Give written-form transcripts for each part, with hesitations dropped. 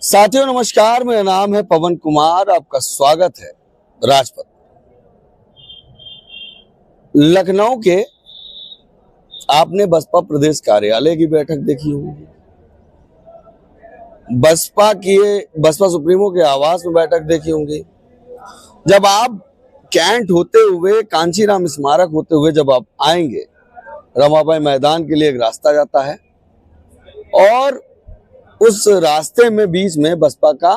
साथियों नमस्कार, मेरा नाम है पवन कुमार। आपका स्वागत है राजपथ। लखनऊ के आपने बसपा प्रदेश कार्यालय की बैठक देखी होगी। बसपा सुप्रीमो के आवास में बैठक देखी होंगी। जब आप कैंट होते हुए, कांचीराम स्मारक होते हुए जब आप आएंगे, रमाबाई मैदान के लिए एक रास्ता जाता है और उस रास्ते में बीच में बसपा का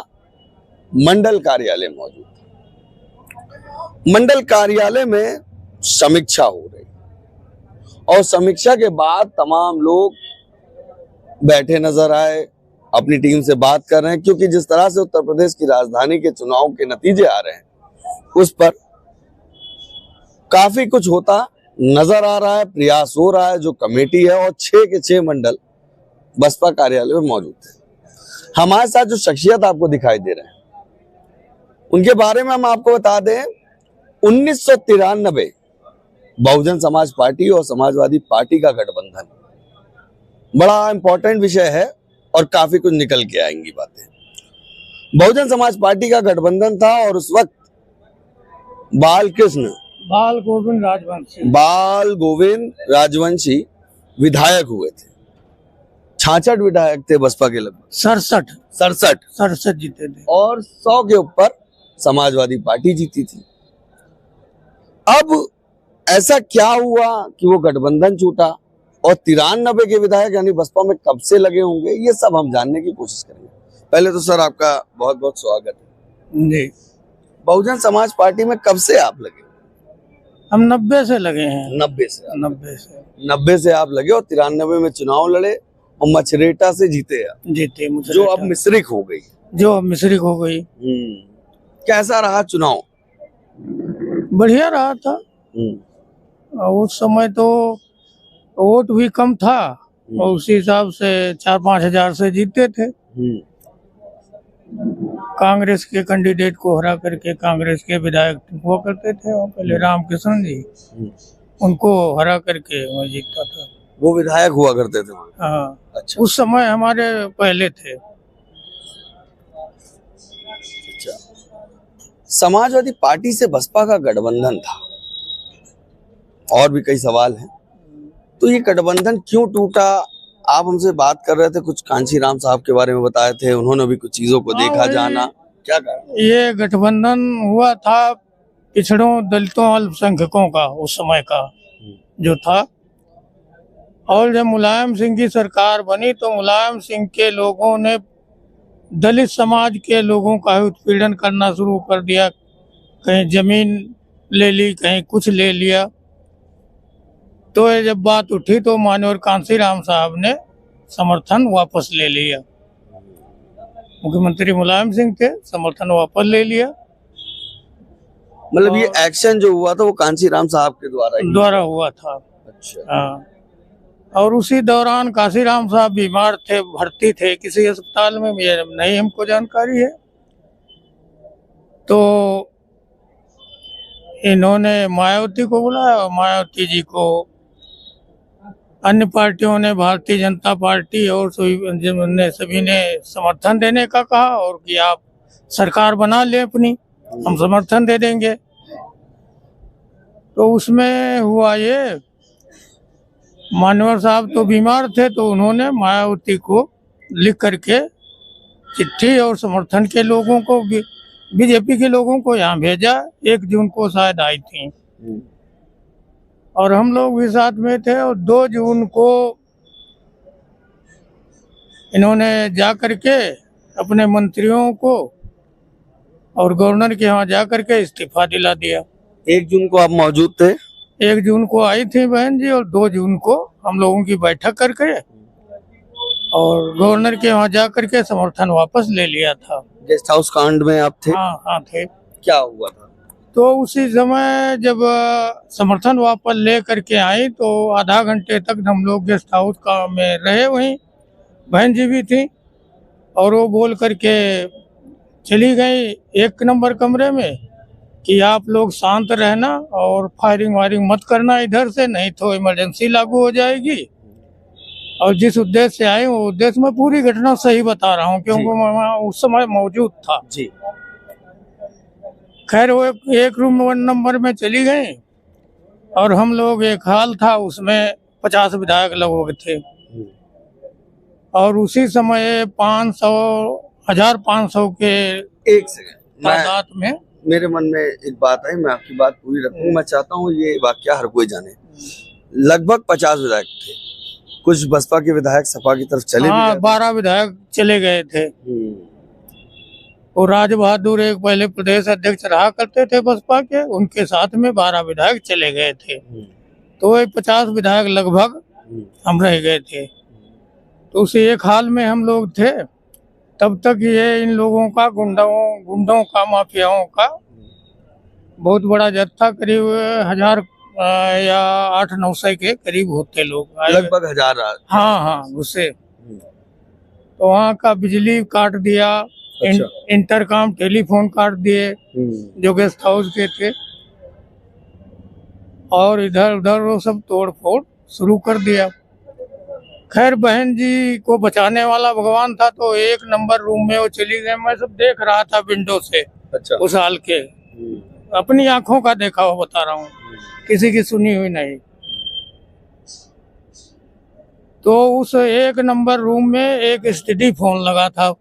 मंडल कार्यालय मौजूद है। मंडल कार्यालय में समीक्षा हो रही और समीक्षा के बाद तमाम लोग बैठे नजर आए, अपनी टीम से बात कर रहे हैं, क्योंकि जिस तरह से उत्तर प्रदेश की राजधानी के चुनाव के नतीजे आ रहे हैं उस पर काफी कुछ होता नजर आ रहा है। प्रयास हो रहा है, जो कमेटी है और 6 के 6 मंडल बसपा कार्यालय में मौजूद है। हमारे साथ जो शख्सियत आपको दिखाई दे रहे हैं उनके बारे में हम आपको बता दें। 1993 बहुजन समाज पार्टी और समाजवादी पार्टी का गठबंधन बड़ा इंपॉर्टेंट विषय है और काफी कुछ निकल के आएंगी बातें। बहुजन समाज पार्टी का गठबंधन था और उस वक्त बाल गोविंद राजवंशी विधायक हुए थे। 66 विधायक थे बसपा के, लगभग 67 जीते थे और 100 के ऊपर समाजवादी पार्टी जीती थी। अब ऐसा क्या हुआ कि वो गठबंधन छूटा और 93 के विधायक यानी बसपा में कब से लगे होंगे, ये सब हम जानने की कोशिश करेंगे। पहले तो सर आपका बहुत बहुत स्वागत है जी। बहुजन समाज पार्टी में कब से आप लगे? हम 90 से लगे हैं। 90 से आप लगे और 93 में चुनाव लड़े और मछरेटा से जीते जो अब मिश्रिक हो गई। कैसा रहा चुनाव? बढ़िया रहा था। उस समय तो वोट भी कम था और उसी हिसाब से 4-5 हजार से जीते थे। कांग्रेस के कैंडिडेट को हरा करके कांग्रेस के विधायक हुआ करते थे और पहले रामकृष्ण जी, उनको हरा करके वो जीता था। वो विधायक हुआ करते थे? हाँ। अच्छा। उस समय हमारे पहले थे। अच्छा। समाजवादी पार्टी से बसपा का गठबंधन था और भी कई सवाल हैं, तो ये गठबंधन क्यों टूटा? आप हमसे बात कर रहे थे, कुछ कांचीराम साहब के बारे में बताए थे, उन्होंने भी कुछ चीजों को देखा जाना, क्या कहा? ये गठबंधन हुआ था पिछड़ों, दलितों, अल्पसंख्यकों का उस समय का जो था। और जब मुलायम सिंह की सरकार बनी तो मुलायम सिंह के लोगों ने दलित समाज के लोगों का उत्पीड़न करना शुरू कर दिया। कहीं जमीन ले ली, कहीं कुछ ले लिया। तो ये जब बात उठी तो माननीय कांचीराम साहब ने समर्थन वापस ले लिया। मुख्यमंत्री मुलायम सिंह थे, समर्थन वापस ले लिया। मतलब ये एक्शन जो हुआ था वो कांचीराम साहब के द्वारा हुआ था। अच्छा। हाँ। और उसी दौरान कांचीराम साहब बीमार थे, भर्ती थे किसी अस्पताल में, नहीं हमको जानकारी है। तो इन्होंने मायावती को बुलाया और मायावती जी को अन्य पार्टियों ने, भारतीय जनता पार्टी और सभी ने समर्थन देने का कहा और कि आप सरकार बना ले अपनी, हम समर्थन दे देंगे। तो उसमें हुआ ये, मानवर साहब तो बीमार थे तो उन्होंने मायावती को लिख करके चिट्ठी और समर्थन के लोगों को, बीजेपी के लोगों को यहाँ भेजा। 1 जून को शायद आई थी और हम लोग भी साथ में थे। और 2 जून को इन्होंने जा करके अपने मंत्रियों को और गवर्नर के यहाँ जा करके इस्तीफा दिला दिया। 1 जून को आप मौजूद थे? 1 जून को आई थी बहन जी और 2 जून को हम लोगों की बैठक करके और गवर्नर के वहाँ जा करके समर्थन वापस ले लिया था। गेस्ट हाउस कांड में आप थे? हाँ थे। क्या हुआ था? तो उसी समय जब समर्थन वापस ले करके आई तो आधा घंटे तक हम लोग गेस्ट हाउस का में रहे, वहीं बहन जी भी थी और वो बोल करके चली गई 1 नंबर कमरे में कि आप लोग शांत रहना और फायरिंग वायरिंग मत करना इधर से, नहीं तो इमरजेंसी लागू हो जाएगी। और जिस उद्देश्य से आए वो उद्देश्य मैं पूरी घटना सही बता रहा हूँ क्योंकि मैं वहाँ उस समय मौजूद था जी। खैर वो एक रूम 1 नंबर में चली गई और हम लोग एक हाल था उसमें 50 विधायक लगभग थे और उसी समय 1500 के एक सेकंड, तादाद में मेरे मन में एक बात आई, मैं आपकी बात पूरी रखूं। मैं चाहता हूं ये वाकया हर कोई जाने। लगभग 50 विधायक थे, कुछ बसपा के विधायक सपा की तरफ चले भी गए। 12 विधायक चले गए थे और राज बहादुर एक पहले प्रदेश अध्यक्ष रहा करते थे बसपा के, उनके साथ में 12 विधायक चले गए थे। तो 50 विधायक लगभग हम रह गए थे। तो उसी एक हाल में हम लोग थे। तब तक ये इन लोगों का गुंडों का माफियाओं का बहुत बड़ा जत्था, करीब 1000 या 800-900 के करीब होते लोग, लगभग 1000। हाँ घुसे। तो वहाँ का बिजली काट दिया, अच्छा। इंटरकॉम टेलीफोन काट दिए जो गेस्ट हाउस के थे, और इधर उधर वो सब तोड़ फोड़ शुरू कर दिया। खैर बहन जी को बचाने वाला भगवान था, तो 1 नंबर रूम में वो चली गई। मैं सब देख रहा था विंडो से। अच्छा। उस हाल के अपनी आंखों का देखा हुआ बता रहा हूँ, किसी की सुनी हुई नहीं। तो उस 1 नंबर रूम में एक एसटीडी फोन लगा था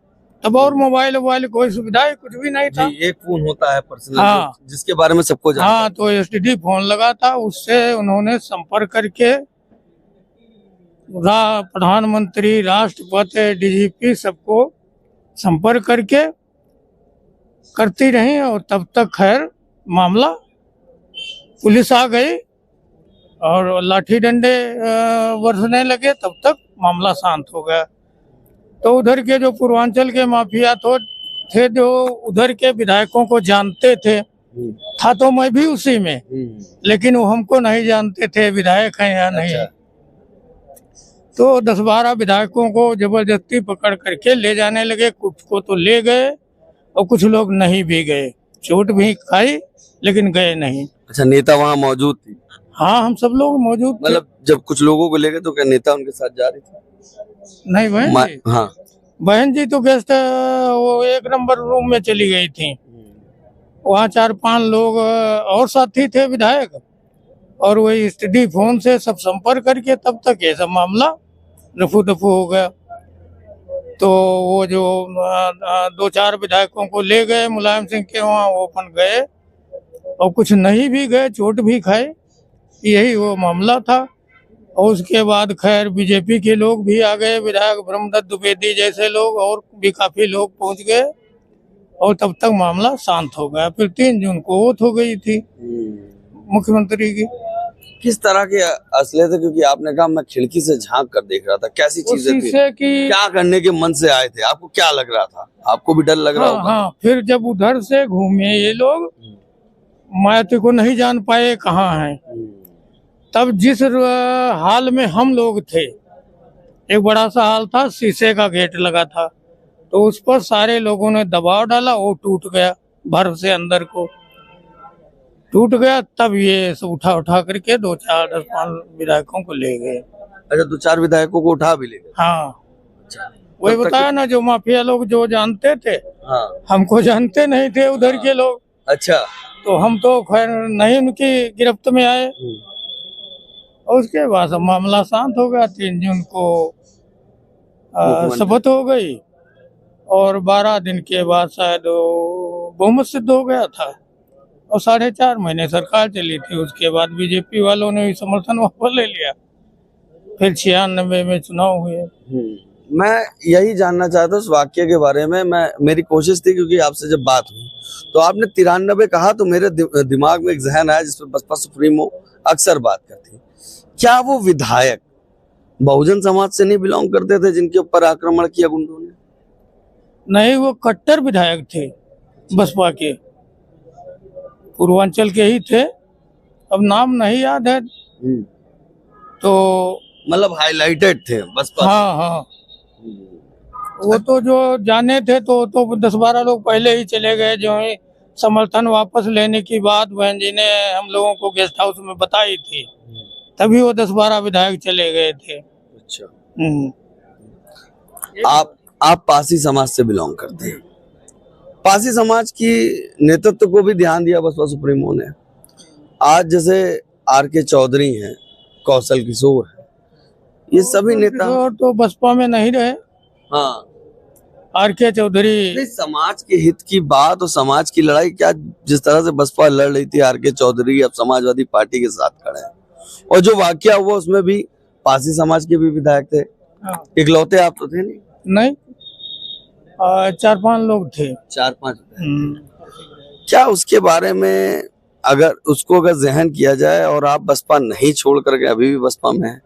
तब, और मोबाइल कोई सुविधा कुछ भी नहीं था। एक फोन होता है पर्सनल, हाँ, जिसके बारे में सबको जानता है। हाँ, तो एसटीडी फोन लगा था, उससे उन्होंने संपर्क करके प्रधानमंत्री, राष्ट्रपति, डीजीपी सबको संपर्क करके करती रही। और तब तक खैर मामला, पुलिस आ गई और लाठी डंडे बरसने लगे, तब तक मामला शांत हो गया। तो उधर के जो पूर्वांचल के माफिया थे जो उधर के विधायकों को जानते थे, था तो मैं भी उसी में, लेकिन वो हमको नहीं जानते थे विधायक हैं या नहीं। अच्छा। तो 10-12 विधायकों को जबरदस्ती पकड़ करके ले जाने लगे। कुछ को तो ले गए और कुछ लोग नहीं भी गए, चोट भी खाई लेकिन गए नहीं। अच्छा, नेता वहाँ मौजूद थी? हाँ, हम सब लोग मौजूद थे। मतलब जब कुछ लोगों को ले गए तो क्या नेता उनके साथ जा रही थी? नहीं बहन जी, हाँ, बहन जी तो गेस्ट वो 1 नंबर रूम में चली गई थी। वहाँ 4-5 लोग और साथी थे विधायक, और वही स्टडी फोन से सब संपर्क करके तब तक ये सब मामला रफू दफू हो गया। तो वो जो 2-4 विधायकों को ले गए मुलायम सिंह के वहाँ, वो अपन गए और कुछ नहीं भी गए, चोट भी खाए, यही वो मामला था। और उसके बाद खैर बीजेपी के लोग भी आ गए, विधायक ब्रह्मदत्त द्विवेदी जैसे लोग, और भी काफी लोग पहुंच गए, और तब तक मामला शांत हो गया। फिर 3 जून को ओथ हो गई थी मुख्यमंत्री की। किस तरह के असले थे? क्योंकि आपने कहा मैं खिड़की से झांक कर देख रहा था, कैसी चीजें थी? क्या करने के मन से आए थे? आपको क्या लग रहा था? आपको भी डर लग रहा होगा? हाँ, फिर जब उधर से घूमे ये लोग, मायावती को नहीं जान पाए कहाँ हैं। तब जिस हाल में हम लोग थे, एक बड़ा सा हाल था, शीशे का गेट लगा था, तो उस पर सारे लोगों ने दबाव डाला, वो टूट गया, भर से अंदर को टूट गया। तब ये सब उठा करके 2-4-10-5 विधायकों को ले गए। अच्छा, 2-4 विधायकों को उठा भी ले गए? हाँ। अच्छा। वही बताया ना, जो माफिया लोग जो जानते थे, हाँ, हमको जानते नहीं थे उधर के लोग। अच्छा। तो हम तो खैर नहीं उनकी गिरफ्त में आए, और उसके बाद सब मामला शांत हो गया। 3 जून को शपथ हो गई, और 12 दिन के बाद शायद बहुमत सिद्ध हो गया था, और 4.5 महीने सरकार चली थी। उसके बाद बीजेपी वालों ने भी समर्थन वापस ले लिया, फिर 96 में चुनाव हुए। मैं यही जानना चाहता हूँ उस वाक्य के बारे में। मेरी कोशिश थी, क्योंकि आपसे जब बात हुई तो आपने 93 कहा, तो मेरे दिमाग में एक जहन आया जिस पर बसपा सुप्रीमो अक्सर बात करती। क्या वो विधायक बहुजन समाज से नहीं बिलोंग करते थे जिनके ऊपर आक्रमण किया गुंडों ने? नहीं, वो कट्टर विधायक थे बसपा के, पूर्वांचल के ही थे, अब नाम नहीं याद है। तो मतलब हाईलाइटेड थे बसपा? हाँ। वो तो जो जाने थे तो 10-12 लोग पहले ही चले गए, जो है समर्थन वापस लेने की बात बहन जी ने हम लोगों को गेस्ट हाउस में बताई थी, तभी वो 10-12 विधायक चले गए थे। अच्छा। आप पासी समाज से बिलोंग करते हैं। पासी समाज की नेतृत्व को भी ध्यान दिया बसपा सुप्रीमो ने। आज जैसे RK चौधरी हैं, कौशल किशोर है, ये सभी नेता तो बसपा में नहीं रहे। हाँ, RK चौधरी समाज के हित की बात और समाज की लड़ाई, क्या जिस तरह से बसपा लड़ रही थी, RK चौधरी अब समाजवादी पार्टी के साथ खड़े हैं। और जो वाकया हुआ उसमें भी पासी समाज के भी विधायक थे। इकलौते आप तो थे नहीं? 4-5 लोग थे। 4-5। क्या उसके बारे में अगर जहन किया जाए, और आप बसपा नहीं छोड़ करके अभी भी बसपा में हैं,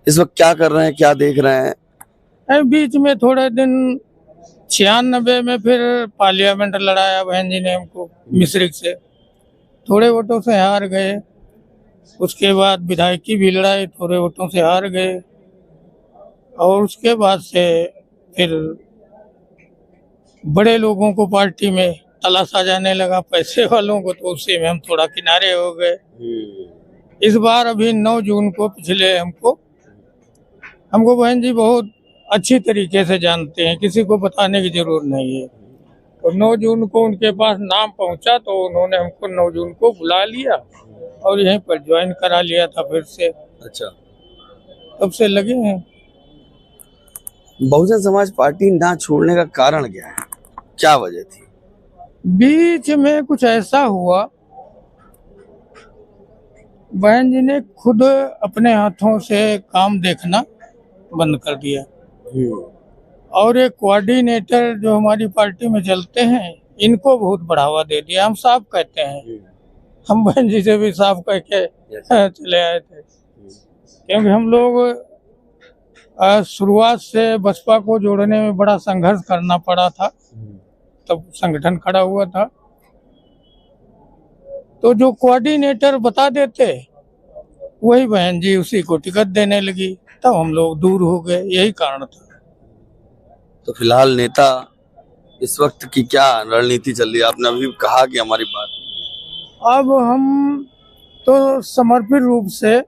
इस वक्त क्या कर रहे हैं, क्या देख रहे हैं? बीच में थोड़े दिन 96 में फिर पार्लियामेंट लड़ाया बहन जी ने हमको मिश्रिक से, थोड़े वोटों से हार गए। उसके बाद विधायकी भी लड़ाई, थोड़े वोटों से हार गए। और उसके बाद से फिर बड़े लोगों को पार्टी में तलाशा जाने लगा, पैसे वालों को, तो उसी में हम थोड़ा किनारे हो गए। इस बार अभी 9 जून को पिछले हमको बहन जी बहुत अच्छी तरीके से जानते हैं, किसी को बताने की जरूरत नहीं है। तो 9 जून को उनके पास नाम पहुंचा तो उन्होंने हमको 9 जून को बुला लिया और यहीं पर ज्वाइन करा लिया था फिर से। अच्छा, तब से लगे हैं। बहुजन समाज पार्टी ना छोड़ने का कारण क्या है, क्या वजह थी? बीच में कुछ ऐसा हुआ, बहन जी ने खुद अपने हाथों से काम देखना बंद कर दिया। और एक कोऑर्डिनेटर जो हमारी पार्टी में चलते हैं, इनको बहुत बढ़ावा दे दिया। हम साफ कहते हैं, हम बहन जी से भी साफ कह के चले आए थे, क्योंकि हम लोग शुरुआत से बसपा को जोड़ने में बड़ा संघर्ष करना पड़ा था, तब संगठन खड़ा हुआ था। तो जो कोऑर्डिनेटर बता देते वही बहन जी उसी को टिकट देने लगी, तब हम लोग दूर हो गए, यही कारण था। तो फिलहाल नेता इस वक्त की क्या रणनीति चल रही है? आपने अभी कहा कि हमारी बात, अब हम तो समर्पित रूप से,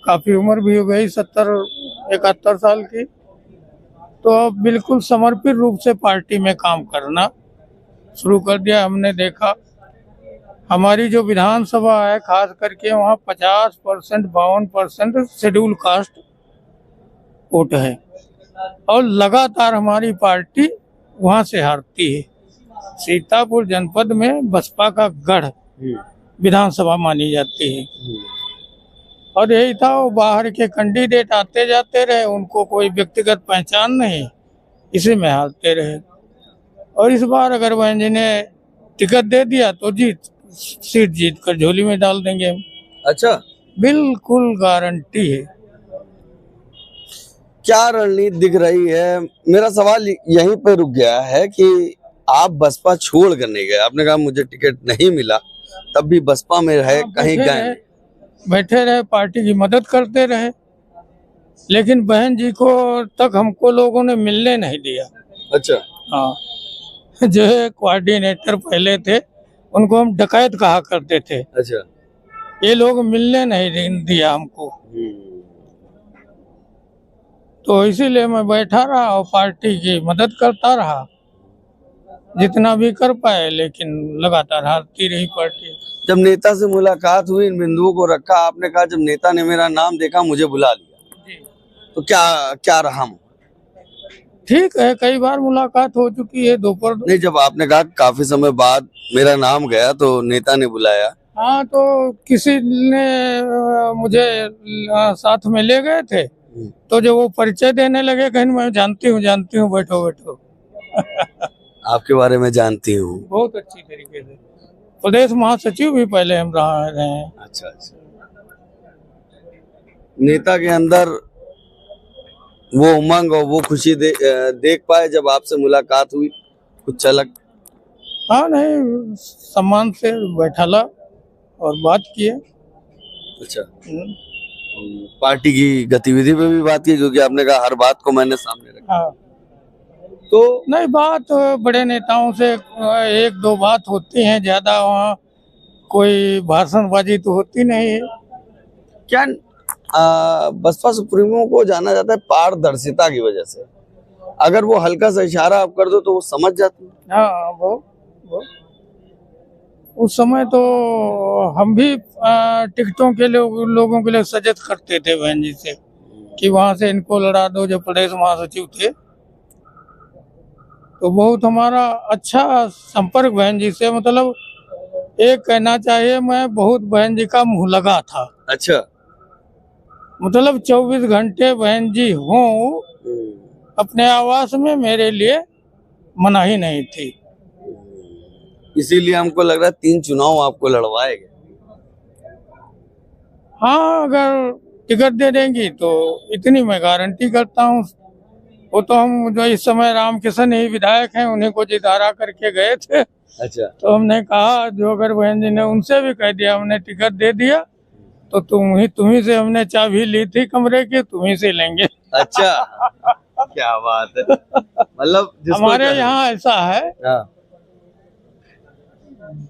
काफी उम्र भी हो गई 70-71 साल की, तो अब बिल्कुल समर्पित रूप से पार्टी में काम करना शुरू कर दिया। हमने देखा हमारी जो विधानसभा है, खास करके वहाँ 50% 52% शेड्यूल कास्ट वोट है, और लगातार हमारी पार्टी वहाँ से हारती है। सीतापुर जनपद में बसपा का गढ़ विधानसभा मानी जाती है। और यही था, वो बाहर के कैंडिडेट आते जाते रहे, उनको कोई व्यक्तिगत पहचान नहीं, इसी में हारते रहे। और इस बार अगर बहन जी ने टिकट दे दिया तो सीट जीत कर झोली में डाल देंगे हम। अच्छा, बिल्कुल गारंटी है। क्या रणनीति दिख रही है? मेरा सवाल यहीं पर रुक गया है कि आप बसपा छोड़ कर नहीं गए। आपने कहा मुझे टिकट नहीं मिला, तब भी बसपा में रहे, कहीं गए, बैठे रहे, पार्टी की मदद करते रहे, लेकिन बहन जी को तक हमको लोगों ने मिलने नहीं दिया। अच्छा, हाँ, जो कोऑर्डिनेटर पहले थे उनको हम डकैत कहा करते थे। अच्छा, ये लोग मिलने नहीं दिया हमको, तो इसीलिए मैं बैठा रहा और पार्टी की मदद करता रहा जितना भी कर पाए, लेकिन लगातार हारती रही पार्टी। जब नेता से मुलाकात हुई, इन बिंदुओं को रखा, आपने कहा जब नेता ने मेरा नाम देखा मुझे बुला लिया, तो क्या रहा? ठीक है, कई बार मुलाकात हो चुकी है, दोपहर नहीं, जब आपने कहा काफी समय बाद मेरा नाम गया तो नेता ने बुलाया। हाँ, तो किसी ने मुझे साथ में ले गए थे, तो जब वो परिचय देने लगे, कहीं मैं जानती हूँ, बैठो आपके बारे में जानती हूँ बहुत अच्छी तरीके से। प्रदेश महासचिव भी पहले हम रहे हैं। अच्छा। नेता के अंदर वो उमंग और वो खुशी देख पाए जब आपसे मुलाकात हुई, कुछ झलक? हाँ, नहीं, सम्मान से बैठाला और बात किए। अच्छा, पार्टी की गतिविधि पे भी बात की, क्योंकि आपने कहा हर बात को मैंने सामने रखा। हाँ, तो नहीं, बात बड़े नेताओं से 1-2 बात होती हैं, ज्यादा वहाँ कोई भाषणबाजी तो होती नहीं है। क्या बसपा सुप्रीमो को जाना जाता है पारदर्शिता की वजह से। अगर वो हल्का सा इशारा आप कर दो तो वो समझ जाते हैं। हाँ वो उस समय तो हम भी टिकटों के लोगों के लिए सजेस्ट करते थे बहन जी से कि वहां से इनको लड़ा दो, जो प्रदेश महासचिव थे। तो बहुत हमारा अच्छा संपर्क बहन जी से, मतलब एक कहना चाहिए मैं बहुत बहन जी का मुँह लगा था। अच्छा। मतलब 24 घंटे बहन जी हों अपने आवास में, मेरे लिए मनाही नहीं थी। इसीलिए हमको लग रहा है 3 चुनाव आपको लड़वाएंगे। हाँ, अगर टिकट दे देंगी तो इतनी मैं गारंटी करता हूँ। वो तो हम जो इस समय रामकिशन ही विधायक हैं, उन्हीं को जितारा करके गए थे। अच्छा। तो हमने कहा, जो अगर बहन जी ने उनसे भी कह दिया हमने टिकट दे दिया तो तुम्ही से हमने चाबी ली थी कमरे की, तुम्ही से लेंगे। अच्छा, क्या बात है। मतलब हमारे यहाँ ऐसा है। हाँ।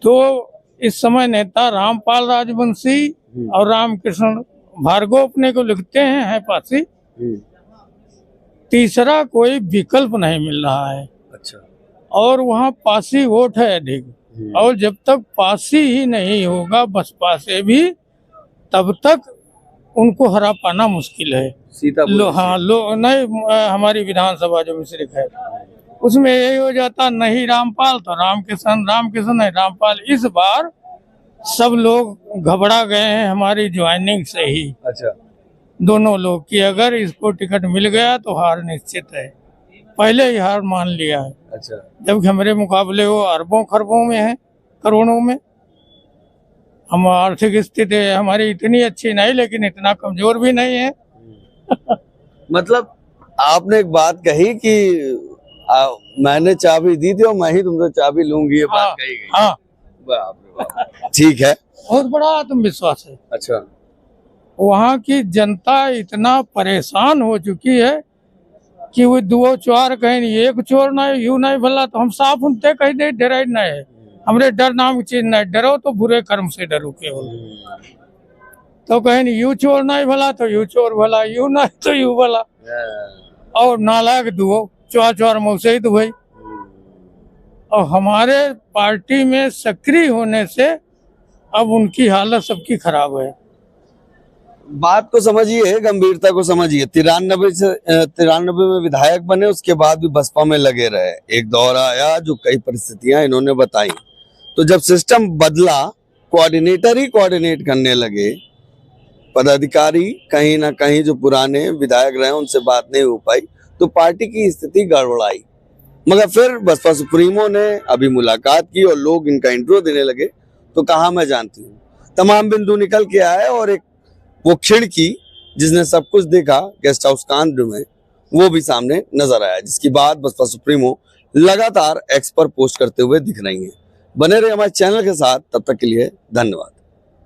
दो इस समय नेता रामपाल राजवंशी और रामकृष्ण भार्गव अपने को लिखते हैं पासी। तीसरा कोई विकल्प नहीं मिल रहा है। अच्छा। और वहाँ पासी वोट है अधिक, और जब तक पासी ही नहीं होगा बसपा से भी, तब तक उनको हरा पाना मुश्किल है। नहीं, हमारी विधानसभा जो मिश्रिक है उसमें यही हो जाता, नहीं रामपाल तो रामकिशन, रामकिशन नहीं रामपाल। इस बार सब लोग घबरा गए हैं हमारी ज्वाइनिंग से ही। अच्छा। दोनों लोग कि अगर इसको टिकट मिल गया तो हार निश्चित है, पहले ही हार मान लिया है। अच्छा। जबकि हमारे मुकाबले वो अरबों खरबों में है, करोड़ों में। हम आर्थिक स्थिति हमारी इतनी अच्छी नहीं, लेकिन इतना कमजोर भी नहीं है। मतलब आपने एक बात कही कि मैंने चाबी दी थी और मैं ही तुमसे चाबी लूंगी, ये बात कही गई। हाँ, ठीक है। बहुत बड़ा आत्मविश्वास है। अच्छा। वहाँ की जनता इतना परेशान हो चुकी है कि वो दो चोर कहीं एक चोर नहीं, यू नहीं भला, तो हम साफ उनते कह दे डरे नहीं है। हमरे डर नाम चीज नहीं, डरो तो बुरे कर्म से डरो केवल। तो कहीं यू चोर नहीं भला तो यू चोर भला, यू नहीं तो यू भला। और नालायक दुओ चोर मौसे ही दुबई। और हमारे पार्टी में सक्रिय होने से अब उनकी हालत सबकी खराब है। बात को समझिए, गंभीरता को समझिए। 93 में विधायक बने, उसके बाद भी बसपा में लगे रहे। एक दौर आया जो कई परिस्थितियां इन्होंने बताई, तो जब सिस्टम बदला, कोऑर्डिनेटर ही कोऑर्डिनेट करने लगे, पदाधिकारी कहीं ना कहीं जो पुराने विधायक रहे उनसे बात नहीं हो पाई, तो पार्टी की स्थिति गड़बड़ाई। मगर फिर बसपा सुप्रीमो ने अभी मुलाकात की और लोग इनका इंट्रो देने लगे, तो कहा मैं जानती हूँ। तमाम बिंदु निकल के आए और एक वो खिड़की जिसने सब कुछ देखा गेस्ट हाउस कांड में, वो भी सामने नजर आया, जिसकी बात बसपा सुप्रीमो लगातार एक्स पर पोस्ट करते हुए दिख रही है। बने रहे हमारे चैनल के साथ, तब तक के लिए धन्यवाद।